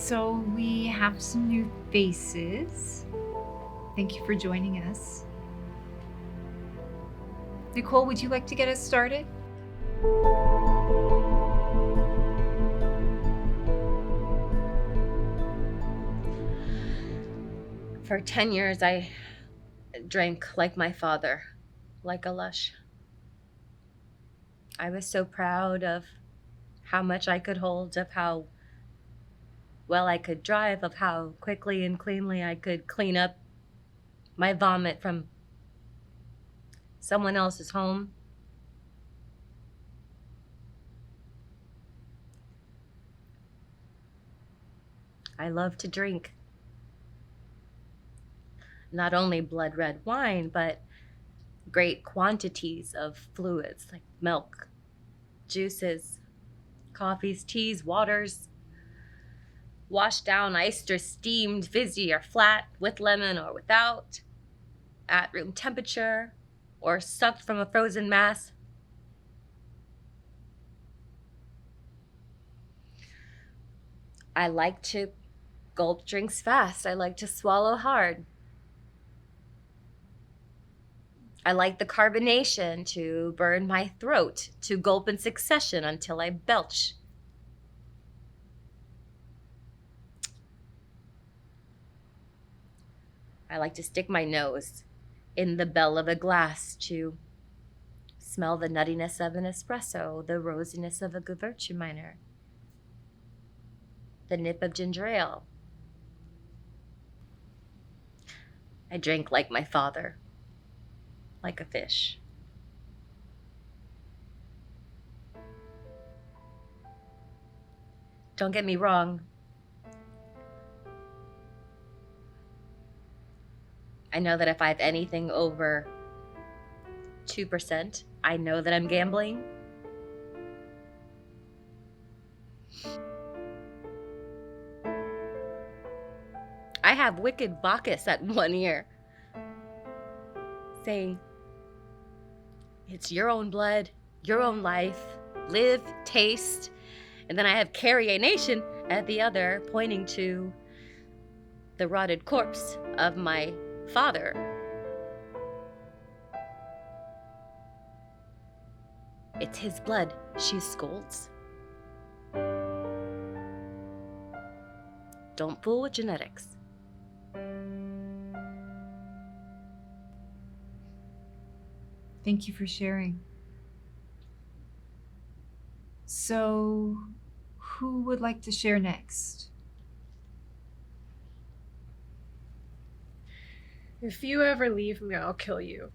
So we have some new faces. Thank you for joining us. Nicole, would you like to get us started? For 10 years, I drank like my father, like a lush. I was so proud of how much I could hold, of how well I could drive, of how quickly and cleanly I could clean up my vomit from someone else's home. I love to drink not only blood red wine, but great quantities of fluids like milk, juices, coffees, teas, waters, washed down, iced or steamed, fizzy or flat, with lemon or without, at room temperature, or sucked from a frozen mass. I like to gulp drinks fast. I like to swallow hard. I like the carbonation to burn my throat, to gulp in succession until I belch. I like to stick my nose in the bell of a glass to smell the nuttiness of an espresso, the rosiness of a Gewürztraminer, the nip of ginger ale. I drink like my father, like a fish. Don't get me wrong. I know that if I have anything over 2%, I know that I'm gambling. I have wicked Bacchus at one ear saying, it's your own blood, your own life, live, taste. And then I have Carrie Nation at the other, pointing to the rotted corpse of my father. It's his blood, she scolds. Don't fool with genetics. Thank you for sharing. So, who would like to share next? If you ever leave me, I'll kill you.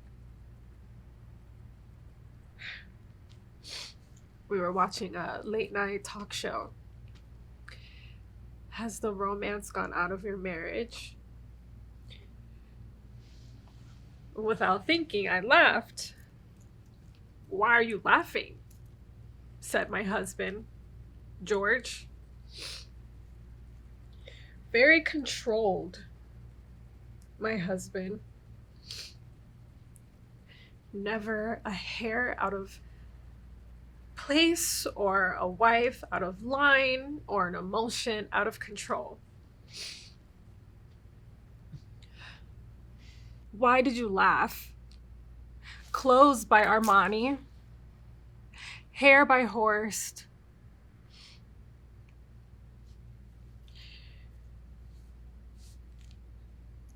We were watching a late night talk show. Has the romance gone out of your marriage? Without thinking, I laughed. Why are you laughing? Said my husband, George. Very controlled, my husband. Never a hair out of place, or a wife out of line, or an emotion out of control. Why did you laugh? Clothes by Armani, hair by Horst.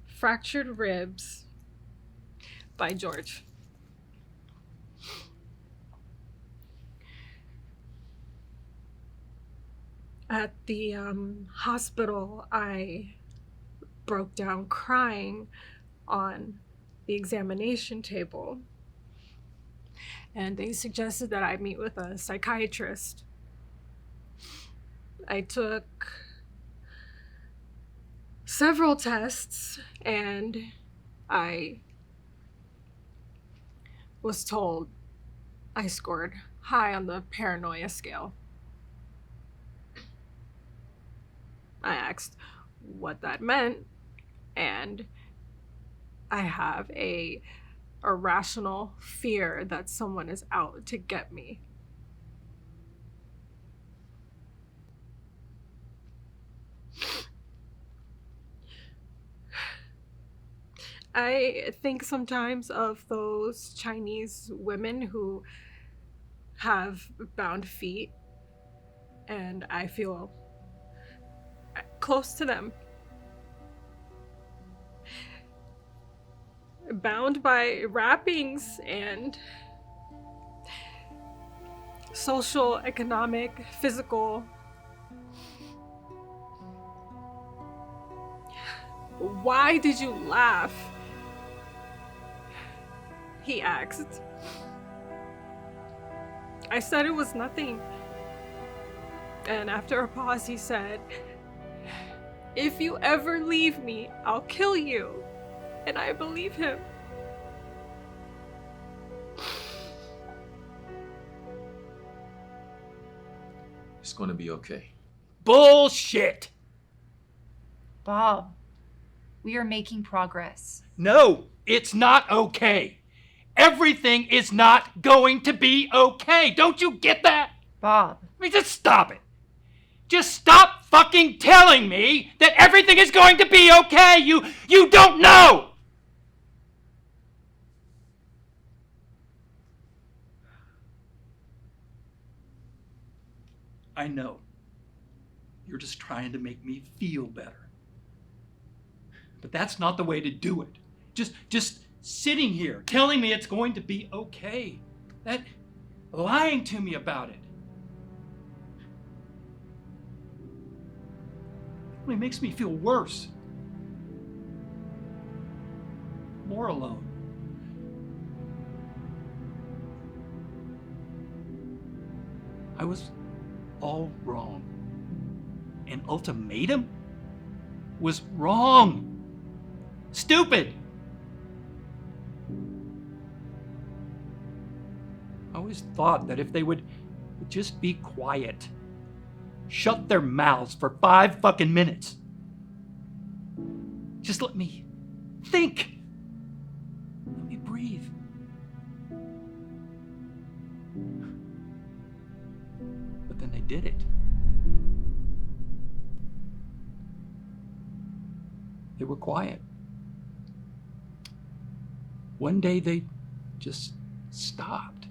Fractured ribs by George. At the hospital, I broke down crying on the examination table, and they suggested that I meet with a psychiatrist. I took several tests, and I was told I scored high on the paranoia scale. I asked what that meant, and I have a irrational fear that someone is out to get me. I think sometimes of those Chinese women who have bound feet, and I feel close to them. Bound by wrappings and social, economic, physical. Why did you laugh? He asked. I said it was nothing. And after a pause, he said, "If you ever leave me, I'll kill you." And I believe him. It's going to be okay. Bullshit! Bob, we are making progress. No, it's not okay. Everything is not going to be okay. Don't you get that? Bob, I mean, just stop it. Just stop fucking telling me that everything is going to be okay. You don't know. I know. You're just trying to make me feel better. But that's not the way to do it. Just sitting here telling me it's going to be okay. That lying to me about it. It only makes me feel worse. More alone. I was all wrong. An ultimatum was wrong. Stupid. I always thought that if they would just be quiet, shut their mouths for 5 fucking minutes, just let me think. Let me breathe. But then they did it. They were quiet. One day they just stopped.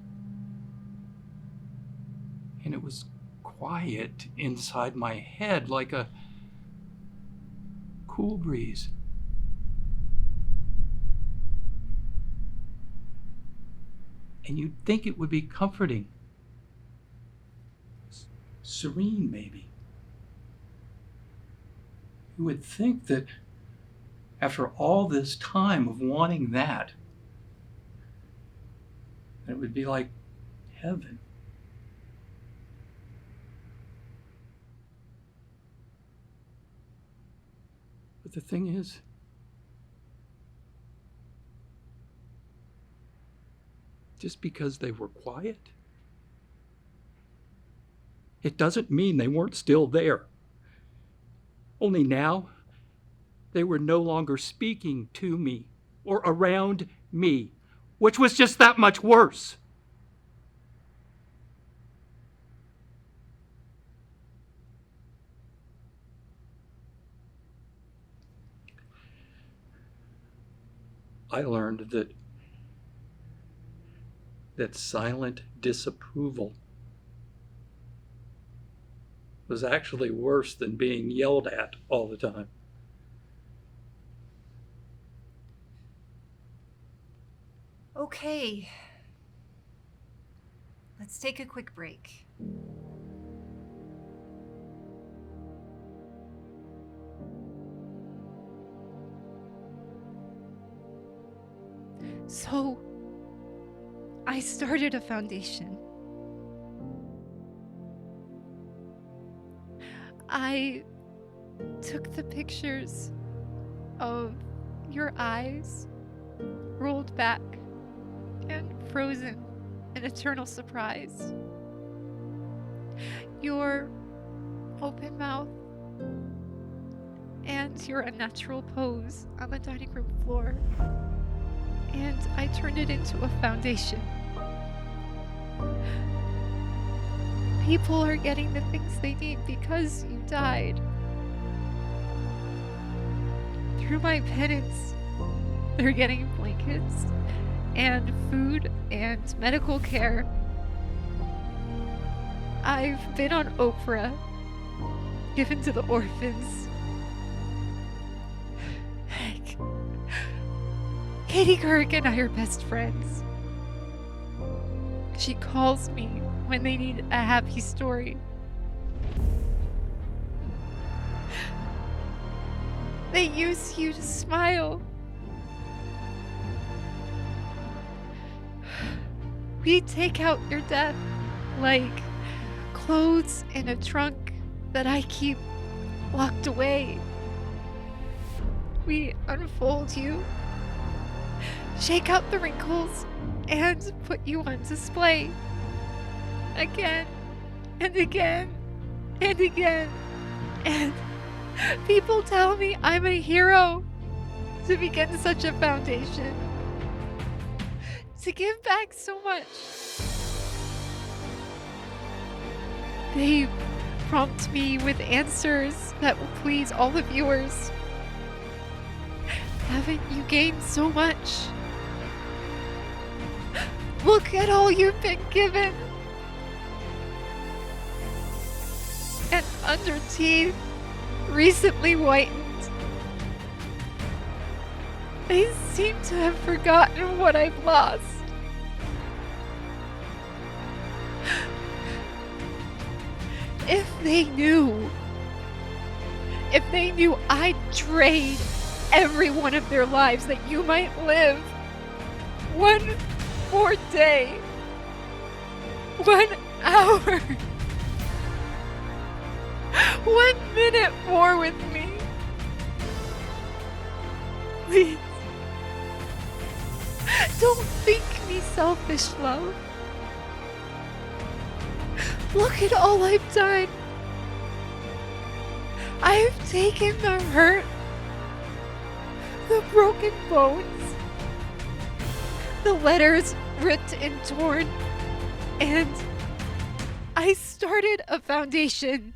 And it was quiet inside my head, like a cool breeze. And you'd think it would be comforting. Serene, maybe. You would think that after all this time of wanting that it would be like heaven. But the thing is, just because they were quiet, it doesn't mean they weren't still there. Only now, they were no longer speaking to me or around me, which was just that much worse. I learned that silent disapproval was actually worse than being yelled at all the time. Okay. Let's take a quick break. So, I started a foundation. I took the pictures of your eyes rolled back and frozen in eternal surprise. Your open mouth and your unnatural pose on the dining room floor. And I turned it into a foundation. People are getting the things they need because you died. Through my penance, They're getting blankets and food and medical care. I've been on Oprah, given to the orphans. Heck, Katie Couric and I are best friends. She calls me when they need a happy story. They use you to smile. We take out your death like clothes in a trunk that I keep locked away. We unfold you, shake out the wrinkles, and put you on display. Again, and again, and again. And people tell me I'm a hero to begin such a foundation, to give back so much. They prompt me with answers that will please all the viewers. Haven't you gained so much? Look at all you've been given. And under teeth recently whitened. They seem to have forgotten what I've lost. If they knew I'd trade every one of their lives that you might live one more day, 1 hour, 1 minute more with me. Please, don't think me selfish, love. Look at all I've done. I've taken the hurt, the broken bones, the letters ripped and torn, and I started a foundation